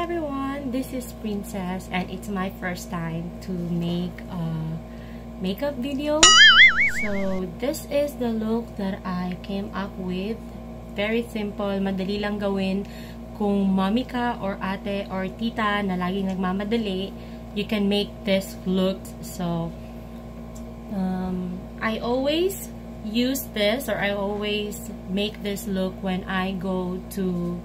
everyone, this is Princess and it's my first time to make a makeup video. So this is the look that I came up with. Very simple, madali lang gawin. Kung mommy ka or ate or tita na laging nagmamadali, you can make this look. So I always use this, or I always make this look when I go to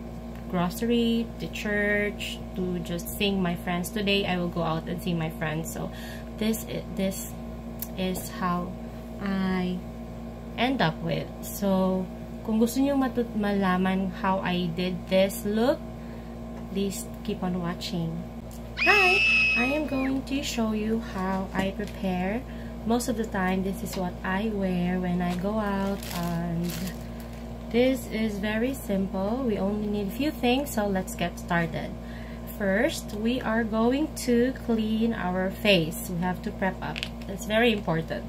grocery, to church, to just sing my friends. Today I will go out and see my friends. So this is how I end up with. So kung gusto niyo malaman how I did this look, please keep on watching. Hi! I am going to show you how I prepare. Most of the time, this is what I wear when I go out, and this is very simple. We only need a few things, so let's get started. First, we are going to clean our face. We have to prep up. It's very important.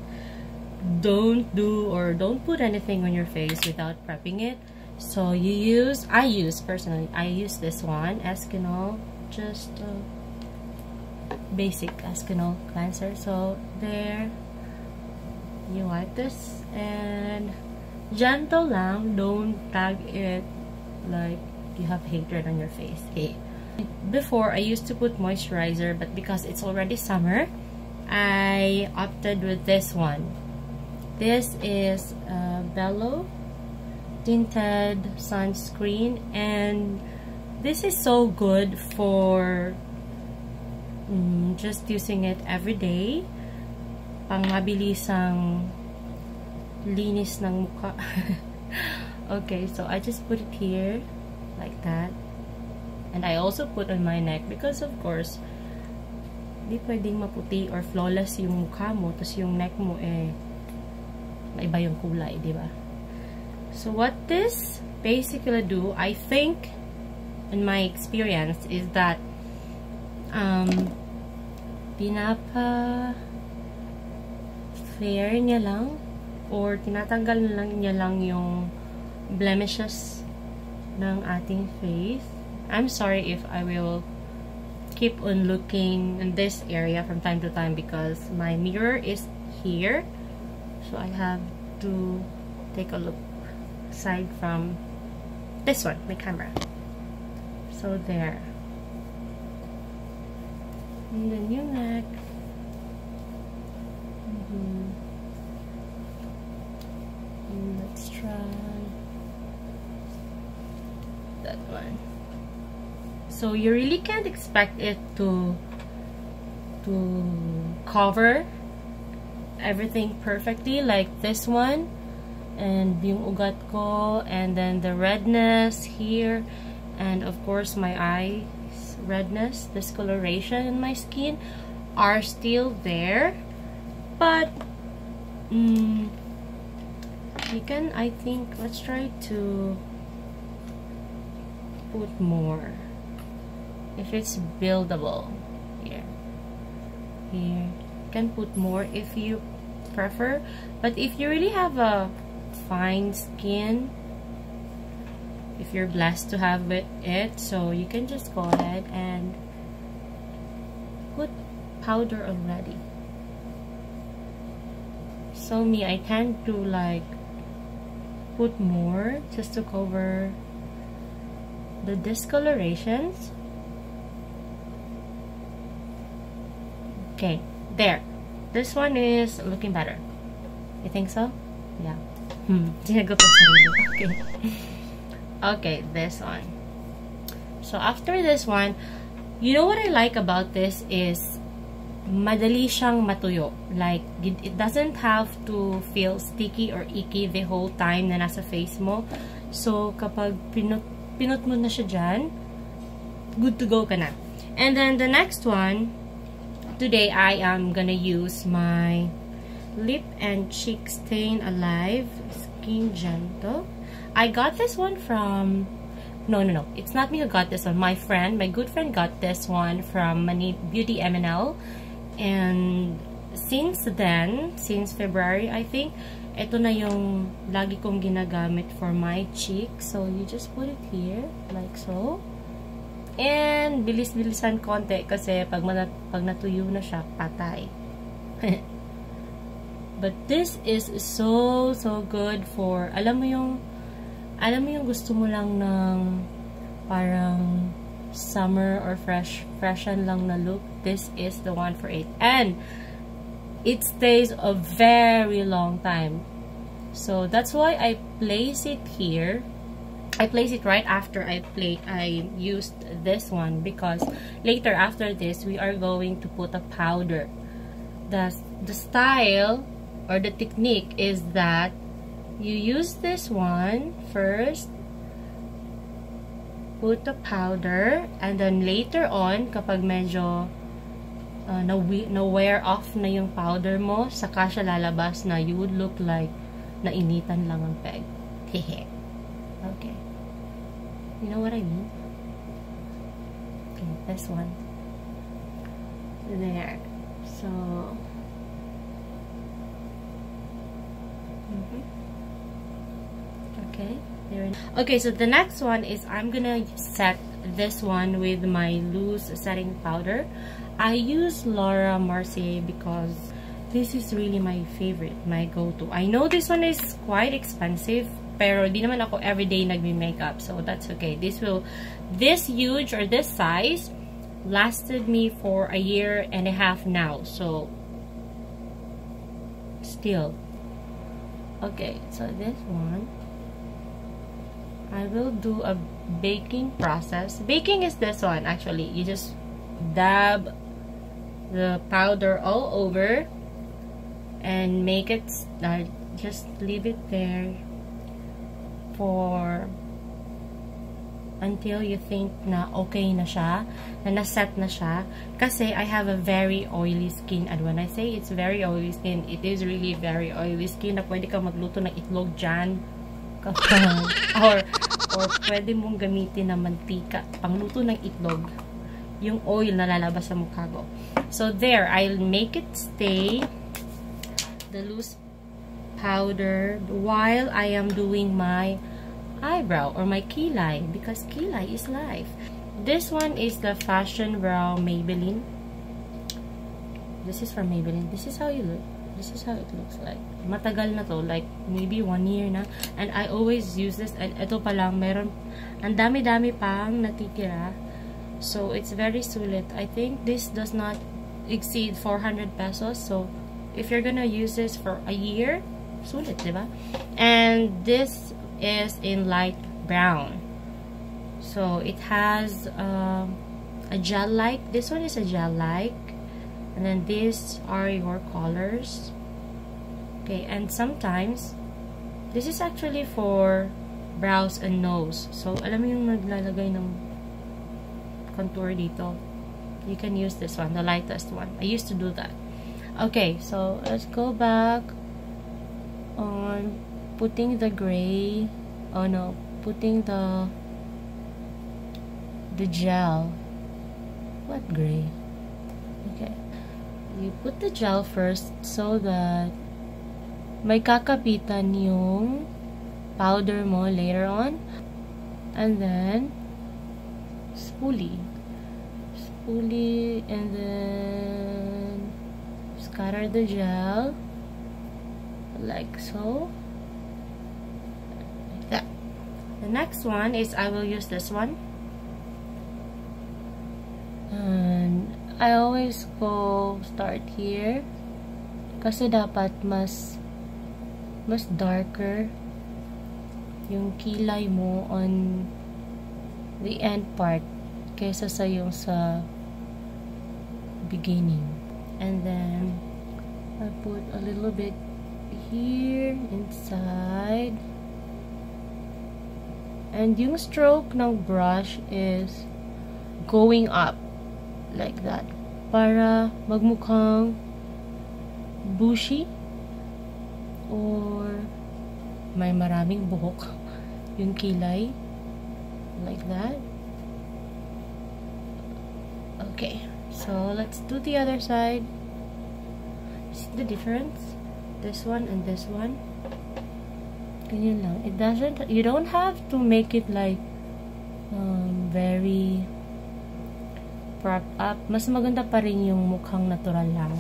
Don't put anything on your face without prepping it. So I use this one, Eskinol, just basic Eskinol cleanser. So there, you wipe this and gentle lang, don't tag it like you have hatred on your face. Okay. Before, I used to put moisturizer, but because it's already summer, I opted with this one. This is Belo Tinted Sunscreen, and this is so good for just using it every day. Pang mabilisang linis ng mukha. Okay, so I just put it here like that, and I also put on my neck because of course di pwedeng maputi or flawless yung mukha mo tapos yung neck mo maiba yung kulay, di ba? So what this basically do, I think in my experience, is that fair niya lang, or tinatanggal niya lang yung blemishes ng ating face. I'm sorry if I will keep on looking in this area from time to time because my mirror is here, so I have to take a look aside from this one, my camera. So there. And then your neck. And let's try that one. So you really can't expect it to cover everything perfectly, like this one and yung ugat ko, and then the redness here, and of course my eyes redness, discoloration in my skin are still there, but you can, I think, let's try to put more if it's buildable. Here you can put more if you prefer, but if you really have a fine skin, if you're blessed to have it, so you can just go ahead and put powder already. So me, I tend to like put more just to cover the discolorations. Okay, there. This one is looking better. You think so? Yeah. Okay. Okay, this one. So after this one, you know what I like about this is madali siyang matuyo. Like, it doesn't have to feel sticky or icky the whole time na nasa face mo. So kapag pinot mo na siya dyan, good to go ka na. And then the next one, today I am gonna use my Lip and Cheek Stain Alive Skin Gentle. I got this one from... No. It's not me who got this one. My good friend got this one from Beauty MNL. And since then, since February, I think, ito na yung lagi kong ginagamit for my cheek. So you just put it here, like so. And kailangan bilis-bilisan konti kasi pag natuyo na siya, patay. But this is so good for, alam mo yung gusto mo lang ng parang summer or freshen lang na look. This is the one for it. And it stays a very long time. So that's why I place it here. I place it right after I used this one, because later after this we are going to put a powder. The style or the technique is that you use this one first, put the powder, and then later on kapag medyo na-wear off na yung powder mo, saka siya lalabas na you would look like nainitan lang ang peg. Hehe. Okay. You know what I mean? Okay, this one. There. So, okay. There. Okay, so the next one is I'm gonna set this one with my loose setting powder. I use Laura Mercier because this is really my favorite, my go-to. I know this one is quite expensive, pero di naman ako everyday nagme-makeup, so that's okay. This huge or this size lasted me for 1.5 years now, so still. Okay, so this one, I will do a baking process. Baking is this one, actually. You just dab the powder all over and make it, just leave it there for until you think na okay na siya, na naset na siya. Kasi I have a very oily skin, and when I say it's very oily skin, it is really very oily skin na pwede ka magluto ng itlog dyan or pwede mong gamitin na mantika pangluto ng itlog, yung oil na lalabas sa mukha ko. So there, I'll make it stay the loose powder while I am doing my eyebrow or my kilay, because kilay is life. This one is the Fashion Brow Maybelline. This is from Maybelline. This is how you look. This is how it looks like. Matagal na to, like maybe 1 year na, and I always use this. And ito pa lang, meron ang dami-dami pang natitira, so it's very sulit. I think this does not exceed 400 pesos, so if you're gonna use this for 1 year, sulit, diba? And this is in light brown, so it has a gel-like. This one is a gel-like, and then these are your colors. Okay, and sometimes this is actually for brows and nose. So alam mo yung naglalagay ng contour dito, you can use this one, the lightest one. I used to do that. Okay, so let's go back on putting the gray, putting the gel. What gray? Okay, you put the gel first so that may kakapitan yung powder mo later on, and then spoolie, and then scatter the gel like so. The next one is I will use this one, and I always start here kasi dapat mas darker yung kilay mo on the end part kaysa sa yung sa beginning. And then I put a little bit here inside. And yung stroke ng brush is going up like that para magmukhang bushy or may maraming buhok yung kilay, like that. Okay, so let's do the other side. See the difference? This one and this one. Ganyan lang. You don't have to make it like very prop up, mas maganda pa rin yung mukhang natural lang.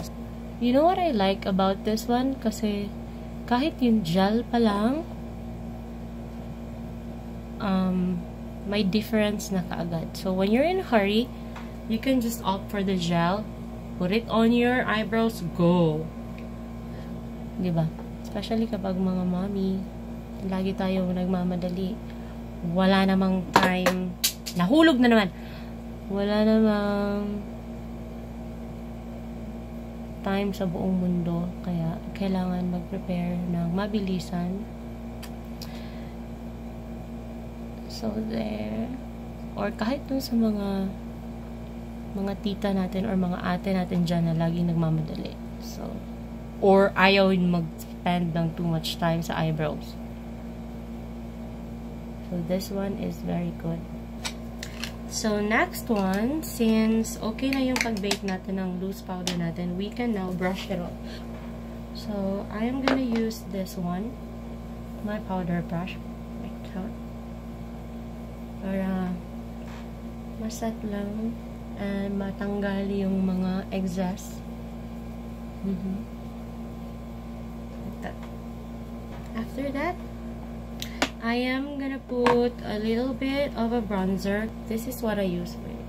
You know what I like about this one? Kasi kahit yung gel pa lang, may difference na kaagad. So, when you're in a hurry, you can just opt for the gel, put it on your eyebrows, go! Diba? Especially kapag mga mommy, lagi tayo nagmamadali. Wala namang time. Nahulog na naman. Wala namang time sa buong mundo. Kaya, kailangan mag-prepare ng mabilisan. So, there. Or kahit dun sa mga tita natin or mga ate natin dyan na laging nagmamadali. So, or ayaw mag-spend ng too much time sa eyebrows. So, this one is very good. So, next one, since okay na yung pag-bake natin ng loose powder natin, we can now brush it off. So, I am gonna use this one, my powder brush, like that, para maset lang and matanggal yung mga excess. After that, I am gonna put a little bit of a bronzer. This is what I use for it.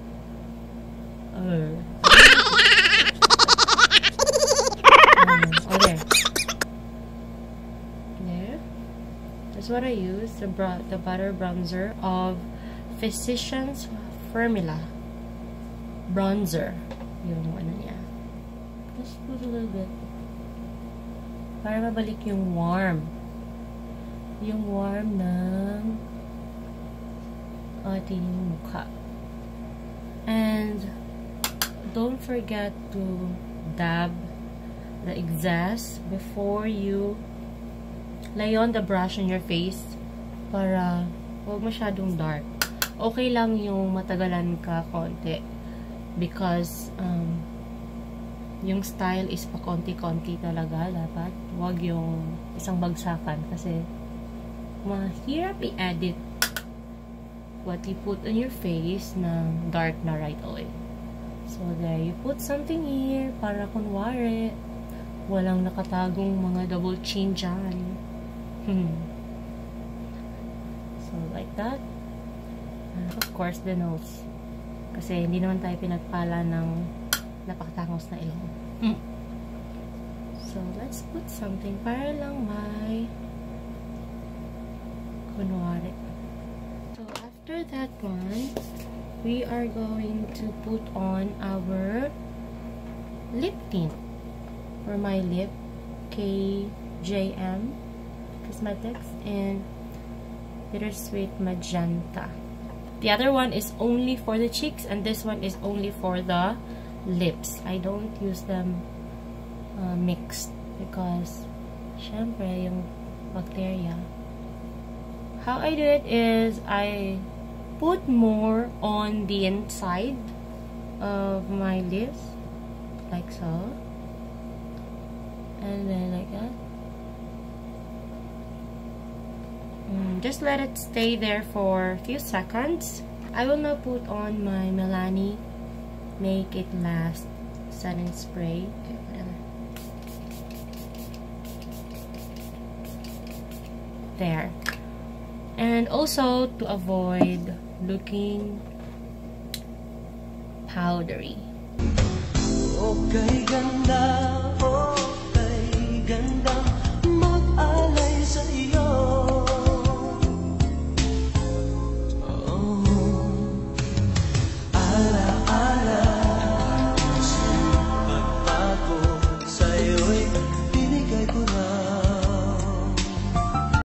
Okay. There. That's what I use. The butter bronzer of Physicians Formula bronzer. Yung ano niya. Just put a little bit. Para mabalik yung warm. Yung warm ng ating mukha. And don't forget to dab the excess before you lay on the brush on your face para huwag masyadong dark. Okay lang yung matagalan ka konti because yung style is pa konti-konti talaga dapat. Huwag yung isang bagsakan kasi mahirap i-edit what you put on your face na dark na right away. So, there. You put something here para kunwari walang nakatagong mga double chin dyan. So, like that. Of course, the nose. Kasi hindi naman tayo pinagpala ng napakatangos na ilong. So, let's put something para lang may kunwari. So, after that one, we are going to put on our lip tint for my lip, KJM Cosmetics in Bittersweet Magenta. The other one is only for the cheeks and this one is only for the lips. I don't use them mixed because syempre yung bacteria. How I do it is I put more on the inside of my lips, like so, and then like that. Just let it stay there for a few seconds. I will now put on my Milani Make It Last setting spray. There. And also to avoid looking powdery. Okay, ganda.